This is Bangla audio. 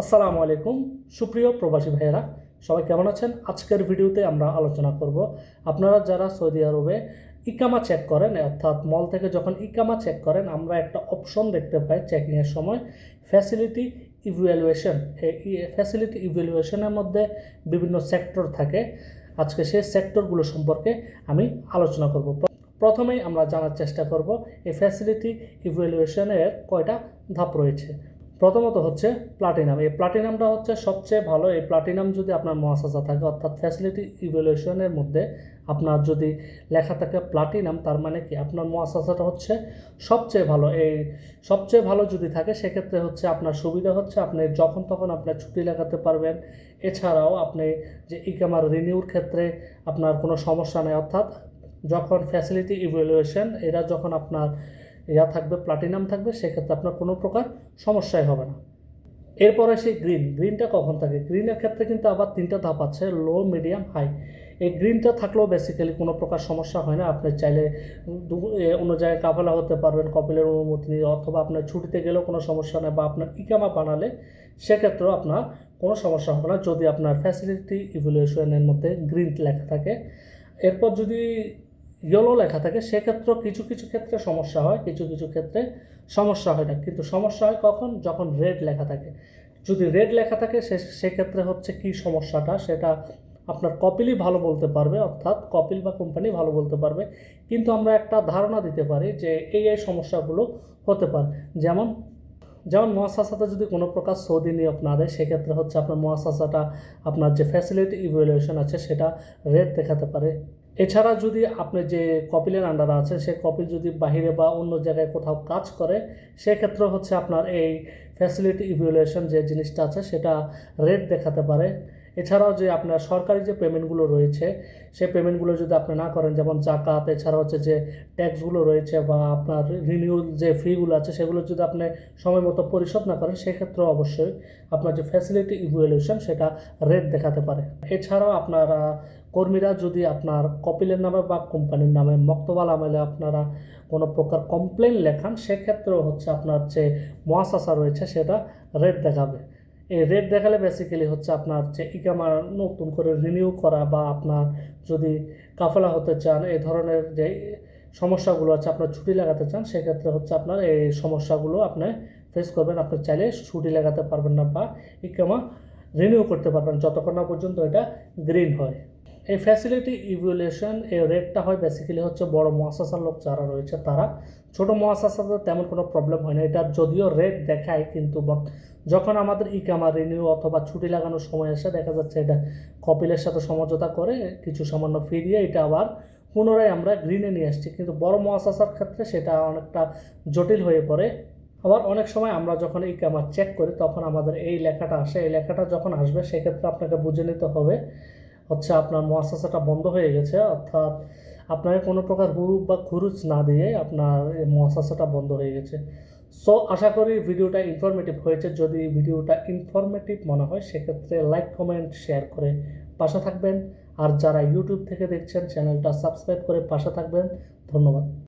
আসসালামু আলাইকুম সুপ্রিয় প্রবাসী ভাইয়েরা, সবাই কেমন আছেন? আজকের ভিডিওতে আমরা আলোচনা করব আপনারা যারা সৌদি আরবে ইকামা চেক করেন, অর্থাৎ মল থেকে যখন ইকামা চেক করেন আমরা একটা অপশন দেখতে পাই চেকিংয়ের সময় ফ্যাসিলিটি ইভ্যালুয়েশন। এই ফ্যাসিলিটি ইভ্যালুয়েশনের মধ্যে বিভিন্ন সেক্টর থাকে। আজকে সেই সেক্টরগুলো সম্পর্কে আমি আলোচনা করব। প্রথমেই আমরা জানার চেষ্টা করব এই ফ্যাসিলিটি ইভ্যালুয়েশনের কয়টা ধাপ রয়েছে। প্রথমত হচ্ছে প্লাটিনাম। এই প্লাটিনামটা হচ্ছে সবচেয়ে ভালো। এই প্লাটিনাম যদি আপনার মুআসাসা থাকে, অর্থাৎ ফ্যাসিলিটি ইভ্যালুয়েশনের মধ্যে আপনার যদি লেখা থাকে প্লাটিনাম, তার মানে কি আপনার মুআসাসাটা হচ্ছে সবচেয়ে ভালো। এই সবচেয়ে ভালো যদি থাকে সেক্ষেত্রে হচ্ছে আপনার সুবিধা হচ্ছে আপনি যখন তখন আপনার ছুটি লাগাতে পারবেন। এছাড়াও আপনি যে ইকামার রিনিউর ক্ষেত্রে আপনার কোনো সমস্যা নেই, অর্থাৎ যখন ফ্যাসিলিটি ইভ্যালুয়েশন এরা যখন আপনার থাকবে প্লাটিনাম থাকবে, সেক্ষেত্রে আপনার কোনো প্রকার সমস্যাই হবে না। এরপরে সেই গ্রিনটা কখন থাকে? গ্রিনের ক্ষেত্রে কিন্তু আবার তিনটা ধাপ আছে, লো, মিডিয়াম, হাই। এই গ্রিনটা থাকলেও বেসিক্যালি কোনো প্রকার সমস্যা হয় না। আপনি চাইলে অন্য জায়গায় কাফেলা হতে পারবেন কপিলের অনুমতি নিয়ে, অথবা আপনার ছুটিতে গেলেও কোনো সমস্যা নেই, বা আপনার ইকামা বানালে সেক্ষেত্রেও আপনার কোনো সমস্যা হবে না যদি আপনার ফ্যাসিলিটি ইভ্যালুয়েশনের মধ্যে গ্রিন লেখা থাকে। এরপর যদি ইয়েলো লেখা থাকে সেক্ষেত্রেও কিছু কিছু ক্ষেত্রে সমস্যা হয়, কিছু কিছু ক্ষেত্রে সমস্যা হয় না। কিন্তু সমস্যা হয় কখন? যখন রেড লেখা থাকে। যদি রেড লেখা থাকে সেক্ষেত্রে হচ্ছে কি সমস্যাটা সেটা আপনার কপিলই ভালো বলতে পারবে, অর্থাৎ কপিল বা কোম্পানি ভালো বলতে পারবে। কিন্তু আমরা একটা ধারণা দিতে পারি যে এই সমস্যাগুলো হতে পারে। যেমন মুআসাসাতে যদি কোনো প্রকার সৌদি নিয়োগ না দেয় সেক্ষেত্রে হচ্ছে আপনার মুআসাসাটা আপনার যে ফ্যাসিলিটি ইভ্যালুয়েশন আছে সেটা রেড দেখাতে পারে। এছাড়া যদি আপনি যে কপিলের আন্ডারে আছে সে কপিল যদি বাহিরে বা অন্য জায়গায় কোথাও কাজ করে সেক্ষেত্রে হচ্ছে আপনার এই ফ্যাসিলিটি ইভ্যালুয়েশন যে জিনিসটা আছে সেটা রেড দেখাতে পারে। এছাড়াও যে আপনার সরকারি যে পেমেন্টগুলো রয়েছে সেই পেমেন্টগুলো যদি আপনি না করেন, যেমন জাকাত, এছাড়া হচ্ছে যে ট্যাক্সগুলো রয়েছে বা আপনার রিনিউল যে ফিগুলো আছে সেগুলো যদি আপনি সময় মতো পরিশোধ না করেন সেক্ষেত্রে অবশ্যই আপনার যে ফ্যাসিলিটি ইভ্যালুয়েশন সেটা রেড দেখাতে পারে। এছাড়াও আপনারা কর্মীরা যদি আপনার কপিলের নামে বা কোম্পানির নামে মক্তবাল আমলে আপনারা কোনো প্রকার কমপ্লেন লেখান সেক্ষেত্রেও হচ্ছে আপনার যে মুআসাসা রয়েছে সেটা রেড দেখাবে। এই রেড দেখালে বেসিক্যালি হচ্ছে আপনার যে ইকামা নতুন করে রিনিউ করা বা আপনার যদি কাফেলা হতে চান, এই ধরনের যে সমস্যাগুলো আছে, আপনার ছুটি লাগাতে চান সেক্ষেত্রে হচ্ছে আপনার এই সমস্যাগুলো আপনি ফেস করবেন। আপনি চাইলে ছুটি লাগাতে পারবেন না বা ইকামা রিনিউ করতে পারবেন যতক্ষণ না পর্যন্ত এটা গ্রিন হয়। এই ফ্যাসিলিটি ইভ্যালুয়েশন এই রেটটা হয় বেসিক্যালি হচ্ছে বড় মুআসাসার লোক যারা রয়েছে তারা। ছোটো মুআসাসাতে তেমন কোনো প্রবলেম হয় না। এটা যদিও রেট দেখায় কিন্তু যখন আমাদের ইকামা রিনিউ অথবা ছুটি লাগানোর সময় আসে দেখা যাচ্ছে এটা কপিলের সাথে সমঝোতা করে কিছু সামান্য ফি দিয়ে এটা আবার পুনরায় আমরা গ্রিনে নিয়ে আসছি। কিন্তু বড় মুআসাসার ক্ষেত্রে সেটা অনেকটা জটিল হয়ে পড়ে। আবার অনেক সময় আমরা যখন ইকামা চেক করি তখন আমাদের এই লেখাটা আসে। এই লেখাটা যখন আসবে সেক্ষেত্রে আপনাকে বুঝে নিতে হবে হচ্ছে আপনার মুআসাসাটা বন্ধ হয়ে গেছে, অর্থাৎ আপনাকে কোনো প্রকার হুরুপ বা খুরুচ না দিয়ে আপনার এই মুআসাসাটা বন্ধ হয়ে গেছে। সো আশা করি ভিডিওটা ইনফরমেটিভ হয়েছে। যদি ভিডিওটা ইনফরমেটিভ মনে হয় সেক্ষেত্রে লাইক, কমেন্ট, শেয়ার করে পাশে থাকবেন। আর যারা ইউটিউব থেকে দেখছেন চ্যানেলটা সাবস্ক্রাইব করে পাশে থাকবেন। ধন্যবাদ।